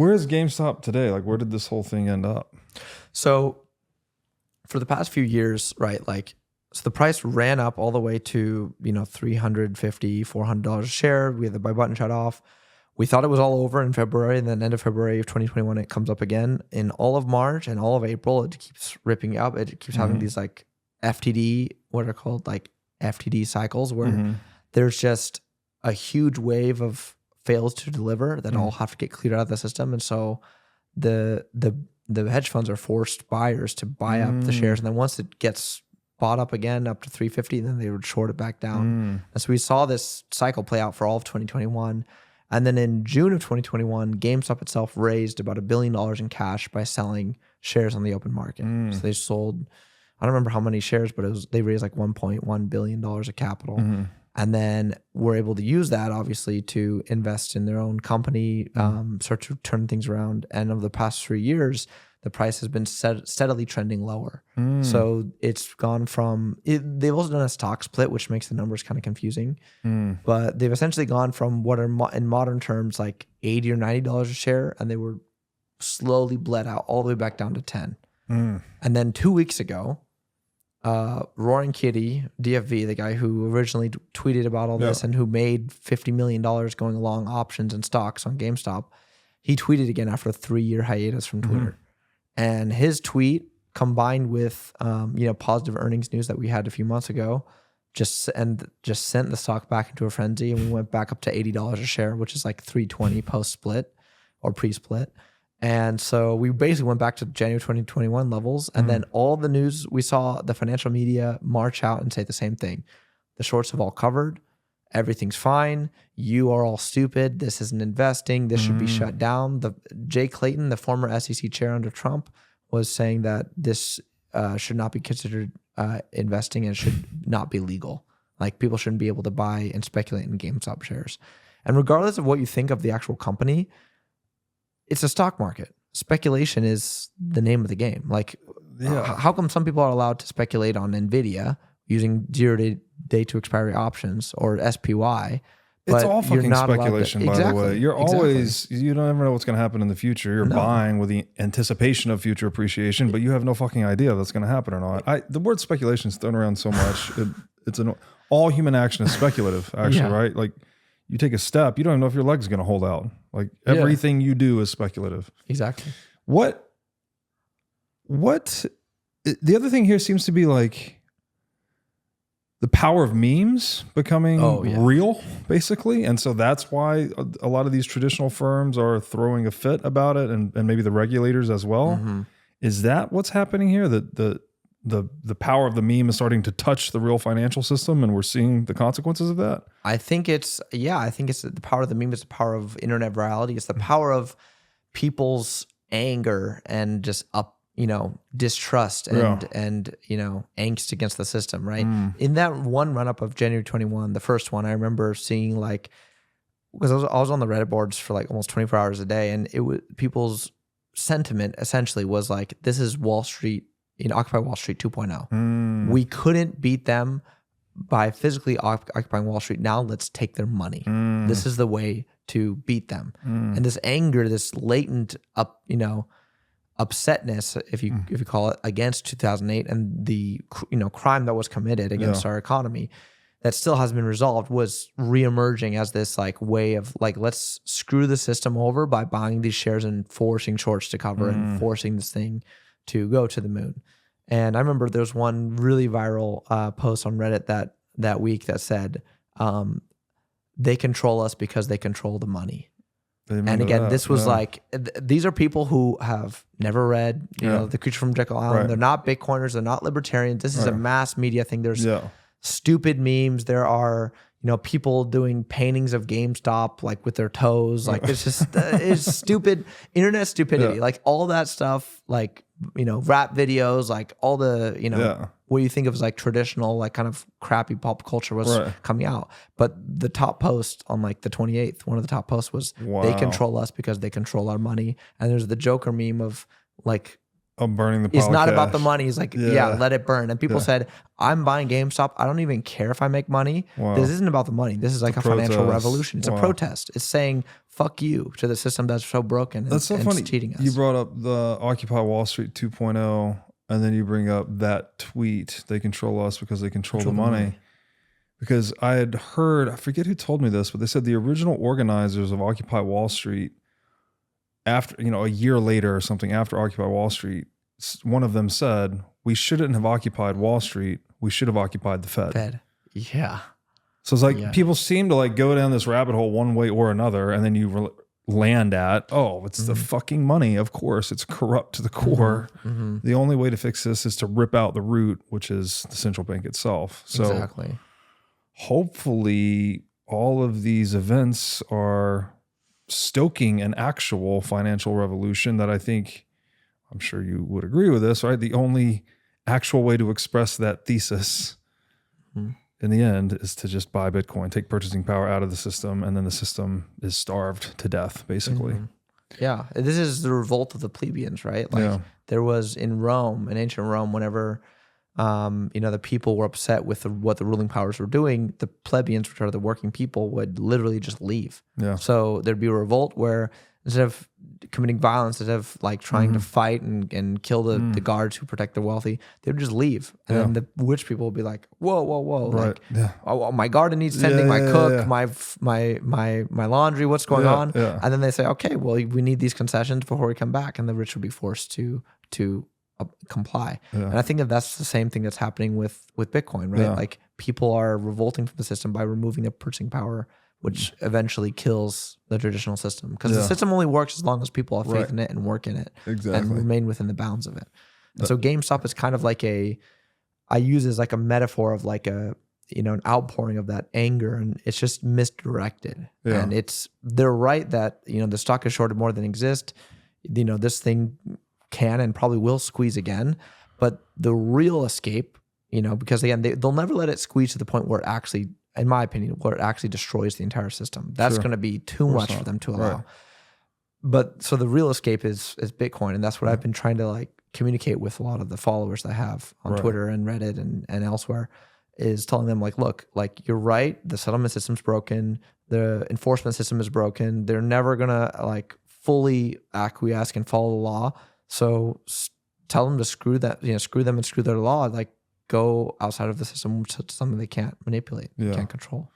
Where is GameStop today? Like, where did this whole thing end up? So for the past few years, right, like, so the price ran up all the way to, $350, $400 a share. We had the buy button shut off. We thought it was all over in February, and then end of February of 2021, it comes up again. In all of March and all of April, it keeps ripping up. It keeps having these like FTD, what are called like FTD cycles, where there's just a huge wave of fails to deliver that all have to get cleared out of the system. And so the hedge funds are forced buyers to buy up the shares. And then once it gets bought up again up to 350, then they would short it back down. And so we saw this cycle play out for all of 2021. And then in June of 2021, GameStop itself raised about $1 billion in cash by selling shares on the open market. So they sold, I don't remember how many shares, but they raised like $1.1 billion of capital. And then we're able to use that, obviously, to invest in their own company, start to turn things around. And over the past 3 years, the price has been steadily trending lower. So it's gone from, they've also done a stock split, which makes the numbers kind of confusing. But they've essentially gone from what are in modern terms like $80 or $90 a share, and they were slowly bled out all the way back down to 10. And then 2 weeks ago, Roaring Kitty, DFV, the guy who originally tweeted about all this and who made $50 million going along options and stocks on GameStop, he tweeted again after a 3-year hiatus from Twitter. And his tweet, combined with positive earnings news that we had a few months ago, just sent the stock back into a frenzy, and we went back up to $80 a share, which is like $320 post split or pre split. And so we basically went back to January 2021 levels, and then all the news we saw, the financial media march out and say the same thing: the shorts have all covered. Everything's fine. You are all stupid. This isn't investing. This should be shut down. Jay Clayton, the former SEC chair under Trump, was saying that this should not be considered investing and should not be legal. Like, people shouldn't be able to buy and speculate in GameStop shares. And regardless of what you think of the actual company, it's a stock market. Speculation is the name of the game. Like, how come some people are allowed to speculate on NVIDIA using 0-day to expiry options or SPY? It's all fucking speculation, by the way. You're always, you don't ever know what's going to happen in the future. You're buying with the anticipation of future appreciation, but you have no fucking idea if that's going to happen or not. The word speculation is thrown around so much. All human action is speculative, actually, right? Like, you take a step, you don't even know if your leg's going to hold out. Like, everything you do is speculative. Exactly. The other thing here seems to be like the power of memes becoming real, basically. And so that's why a lot of these traditional firms are throwing a fit about it, and maybe the regulators as well. Is that what's happening here? The power of the meme is starting to touch the real financial system, and we're seeing the consequences of that? I think it's the power of the meme is the power of internet virality. It's the power of people's anger and just distrust and angst against the system, right? In that one run up of January 21, the first one, I remember seeing, like, because I was on the Reddit boards for like almost 24 hours a day, and it was people's sentiment essentially was like, this is Wall Street, Occupy Wall Street 2.0. We couldn't beat them by physically occupying Wall Street. Now let's take their money. This is the way to beat them. And this anger, this latent upsetness, if you call it, against 2008 and the crime that was committed against our economy that still hasn't been resolved, was reemerging as this like way of like, let's screw the system over by buying these shares and forcing shorts to cover and forcing this thing to go to the moon. And I remember there was one really viral post on Reddit that week that said, they control us because they control the money. And again, this was like, these are people who have never read, The Creature from Jekyll Island. They're not Bitcoiners. They're not libertarians. This is a mass media thing. There's stupid memes. There are, people doing paintings of GameStop, like with their toes. Like, it's just, it's stupid, internet stupidity. Like, all that stuff, like, rap videos, like all the, what you think of as like traditional, like kind of crappy pop culture was coming out. But the top post on like the 28th, one of the top posts was, they control us because they control our money. And there's the Joker meme of like I'm burning the pile It's of not cash. about the money. He's like, yeah, let it burn. And people said, I'm buying GameStop. I don't even care if I make money. Wow. This isn't about the money. This is like a financial revolution. It's a protest. It's saying fuck you to the system that's so broken. That's so funny. Cheating us. You brought up the Occupy Wall Street 2.0, and then you bring up that tweet. They control us because they control the money. Because I had heard, I forget who told me this, but they said the original organizers of Occupy Wall Street, after, a year later or something after Occupy Wall Street, one of them said, we shouldn't have occupied Wall Street. We should have occupied the Fed. Yeah. So it's like people seem to like go down this rabbit hole one way or another, and then you land at, it's the fucking money. Of course, it's corrupt to the core. The only way to fix this is to rip out the root, which is the central bank itself. So hopefully all of these events are stoking an actual financial revolution that I'm sure you would agree with this, right? The only actual way to express that thesis in the end is to just buy Bitcoin, take purchasing power out of the system, and then the system is starved to death, basically. Yeah. This is the revolt of the plebeians, right? Like there was in Rome, in ancient Rome, whenever the people were upset with what the ruling powers were doing, the plebeians, which are the working people, would literally just leave. Yeah. So there'd be a revolt where instead of committing violence, instead of like trying to fight and kill the guards who protect the wealthy, they would just leave. And then the rich people would be like, whoa. Right. Like, oh, my garden needs tending, my cook, my laundry, what's going on? Yeah. And then they say, okay, well, we need these concessions before we come back. And the rich would be forced to comply. And I think that's the same thing that's happening with Bitcoin, right? Like people are revolting from the system by removing their purchasing power, which eventually kills the traditional system, because the system only works as long as people have faith in it and work in it and remain within the bounds of it. And so GameStop is kind of like I use it as like a metaphor of like an outpouring of that anger, and it's just misdirected. And they're right that, the stock is shorted more than exists. This thing can and probably will squeeze again, but the real escape, because again, they'll never let it squeeze to the point where it actually, in my opinion, where it actually destroys the entire system. That's going to be too much for them to allow. Right. But so the real escape is Bitcoin, and that's what I've been trying to like communicate with a lot of the followers that I have on Twitter and Reddit and elsewhere, is telling them like, look, like you're right, the settlement system's broken, the enforcement system is broken. They're never gonna like fully acquiesce and follow the law. So tell them to screw them and screw their law. Like go outside of the system to something they can't manipulate, can't control.